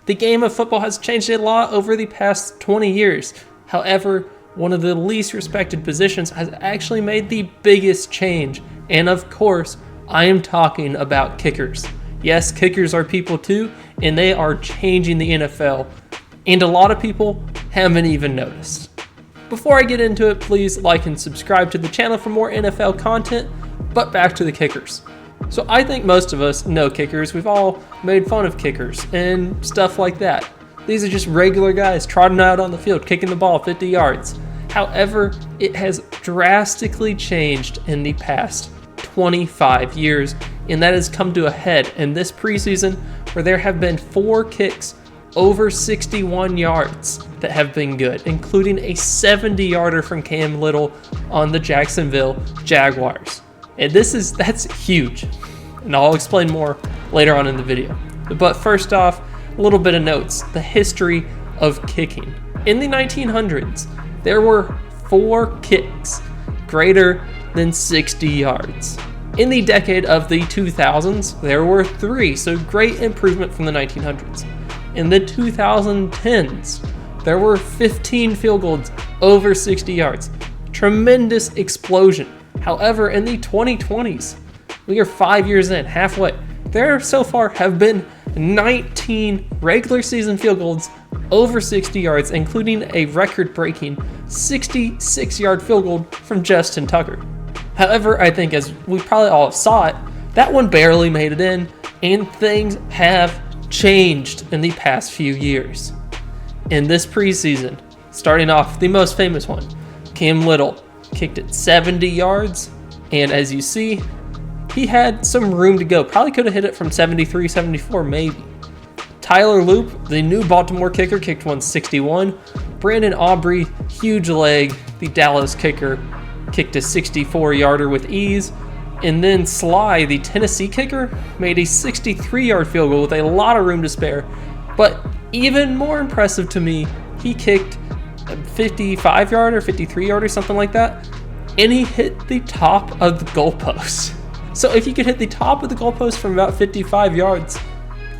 The game of football has changed a lot over the past 20 years. However, one of the least respected positions has actually made the biggest change. And of course, I am talking about kickers. Yes, kickers are people too, and they are changing the NFL. And a lot of people haven't even noticed. Before I get into it, please like and subscribe to the channel for more NFL content, but back to the kickers. So I think most of us know kickers. We've all made fun of kickers and stuff like that. These are just regular guys trotting out on the field, kicking the ball 50 yards. However, it has drastically changed in the past 25 years, and that has come to a head in this preseason where there have been 4 kicks over 61 yards that have been good, including a 70-yarder from Cam Little on the Jacksonville Jaguars. And that's huge, and I'll explain more later on in the video. But first off, a little bit of notes. The history of kicking. In the 1900s, there were 4 kicks greater than 60 yards. In the decade of the 2000s, there were 3, so great improvement from the 1900s. In the 2010s, there were 15 field goals over 60 yards. Tremendous explosion. However, in the 2020s, we are 5 years in, halfway. There so far have been 19 regular season field goals over 60 yards, including a record-breaking 66-yard field goal from Justin Tucker. However, I think as we probably all saw it, that one barely made it in, and things have changed in the past few years. In this preseason, starting off the most famous one, Cam Little kicked it 70 yards, and as you see, he had some room to go. Probably could have hit it from 73, 74 maybe. Tyler Loop, the new Baltimore kicker, kicked 161. Brandon Aubrey, huge leg, the Dallas kicker, kicked a 64-yarder with ease. And then Sly, the Tennessee kicker, made a 63-yard field goal with a lot of room to spare. But even more impressive to me, he kicked a 55-yarder, 53-yarder, something like that, and he hit the top of the goalpost. So if you could hit the top of the goalpost from about 55 yards,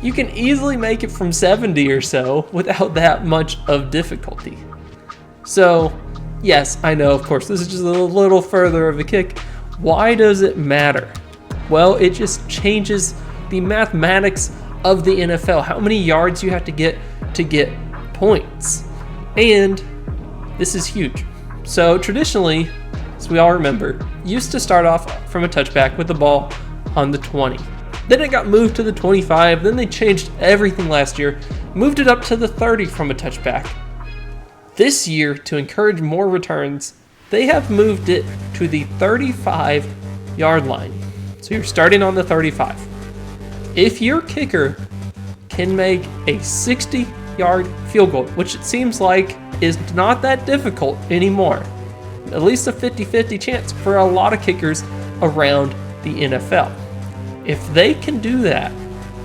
you can easily make it from 70 or so without that much of difficulty. So yes, I know, of course, this is just a little further of a kick. Why does it matter? Well, it just changes the mathematics of the NFL, how many yards you have to get points. And this is huge. So traditionally, as we all remember, used to start off from a touchback with the ball on the 20. Then it got moved to the 25, then they changed everything last year, moved it up to the 30 from a touchback. This year, to encourage more returns, they have moved it to the 35-yard line. So you're starting on the 35. If your kicker can make a 60-yard field goal, which it seems like is not that difficult anymore, at least a 50-50 chance for a lot of kickers around the NFL. If they can do that,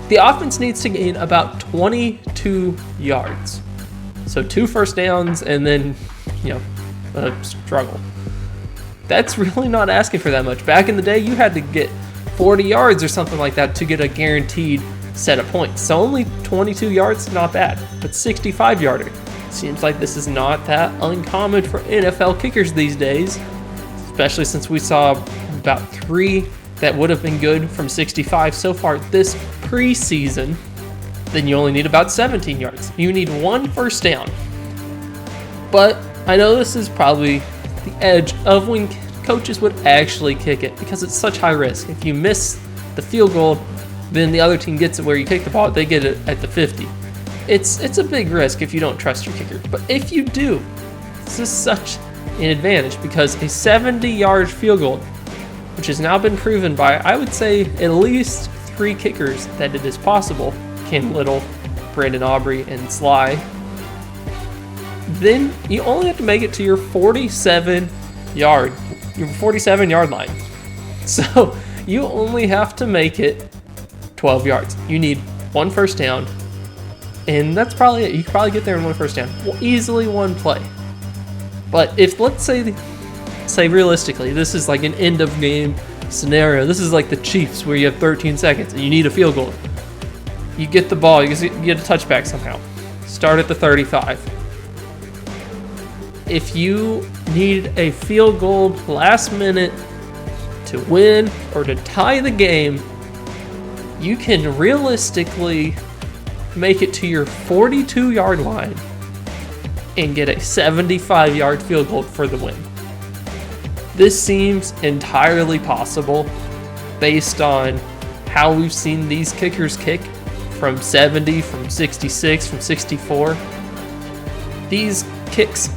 the offense needs to gain about 22 yards. So 2 first downs and then, a struggle. That's really not asking for that much. Back in the day, you had to get 40 yards or something like that to get a guaranteed set of points. So only 22 yards, not bad. But 65-yarder. Seems like this is not that uncommon for NFL kickers these days, especially since we saw about 3 that would have been good from 65 so far this preseason. Then you only need about 17 yards. You need 1 first down. But I know this is probably the edge of when coaches would actually kick it because it's such high risk. If you miss the field goal, then the other team gets it where you kick the ball, they get it at the 50. It's a big risk if you don't trust your kicker. But if you do, this is such an advantage because a 70-yard field goal, which has now been proven by, I would say, at least 3 kickers that it is possible, Cam Little, Brandon Aubrey, and Sly, then you only have to make it to your 47-yard line. So you only have to make it 12 yards. You need 1 first down, and that's probably it. You can probably get there in 1 first down. Well, easily 1 play. But if, let's say realistically, this is like an end of game scenario. This is like the Chiefs where you have 13 seconds and you need a field goal. You get the ball, you get a touchback somehow. Start at the 35. If you need a field goal last minute to win or to tie the game, you can realistically make it to your 42-yard line and get a 75-yard field goal for the win. This seems entirely possible based on how we've seen these kickers kick from 70, from 66, from 64. These kicks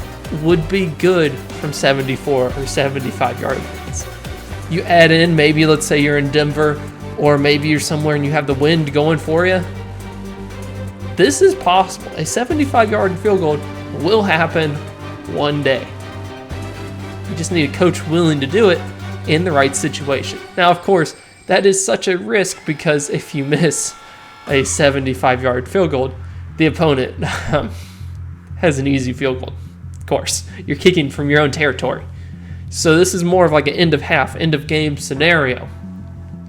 would be good from 74 or 75 yard lines. You add in, maybe let's say you're in Denver, or maybe you're somewhere and you have the wind going for you. This is possible. A 75-yard field goal will happen one day. You just need a coach willing to do it in the right situation. Now, of course, that is such a risk because if you miss a 75-yard field goal, the opponent has an easy field goal. Of course, you're kicking from your own territory. So this is more of like an end of half, end of game scenario.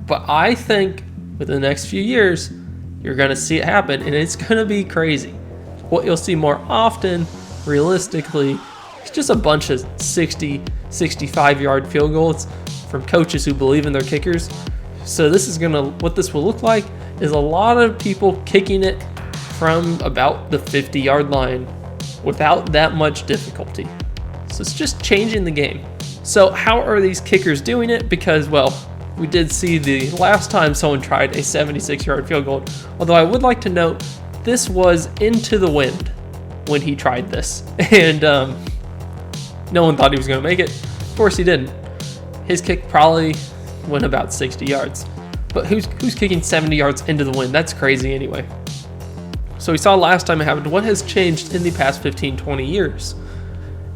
But I think within the next few years, you're going to see it happen, and it's going to be crazy. What you'll see more often, realistically, is just a bunch of 60, 65-yard field goals from coaches who believe in their kickers. So this is what this will look like is a lot of people kicking it from about the 50-yard line without that much difficulty. So it's just changing the game. So how are these kickers doing it? Because, well, we did see the last time someone tried a 76-yard field goal. Although I would like to note, this was into the wind when he tried this. And no one thought he was going to make it. Of course he didn't. His kick probably went about 60 yards. But who's kicking 70 yards into the wind? That's crazy anyway. So we saw last time it happened. What has changed in the past 15, 20 years?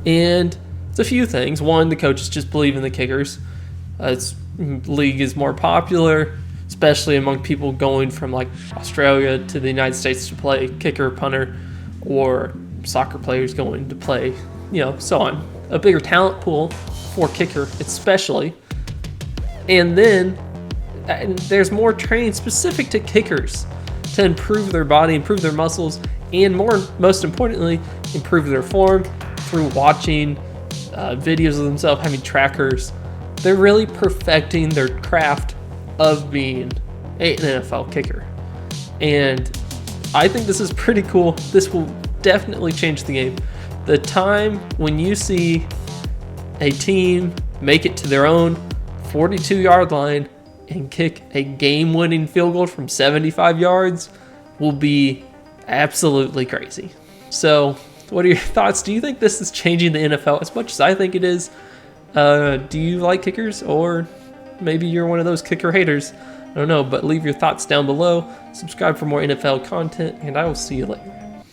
And it's a few things. One, the coaches just believe in the kickers. League is more popular, especially among people going from like Australia to the United States to play kicker, punter, or soccer players going to play, so on. A bigger talent pool for kicker, especially. And then there's more training specific to kickers to improve their body, improve their muscles, and most importantly, improve their form through watching videos of themselves, having trackers. They're really perfecting their craft of being an NFL kicker. And I think this is pretty cool. This will definitely change the game. The time when you see a team make it to their own 42-yard line and kick a game-winning field goal from 75 yards will be absolutely crazy. So what are your thoughts? Do you think this is changing the NFL as much as I think it is? Do you like kickers, or maybe you're one of those kicker haters? I don't know, but leave your thoughts down below. Subscribe for more NFL content, and I will see you later.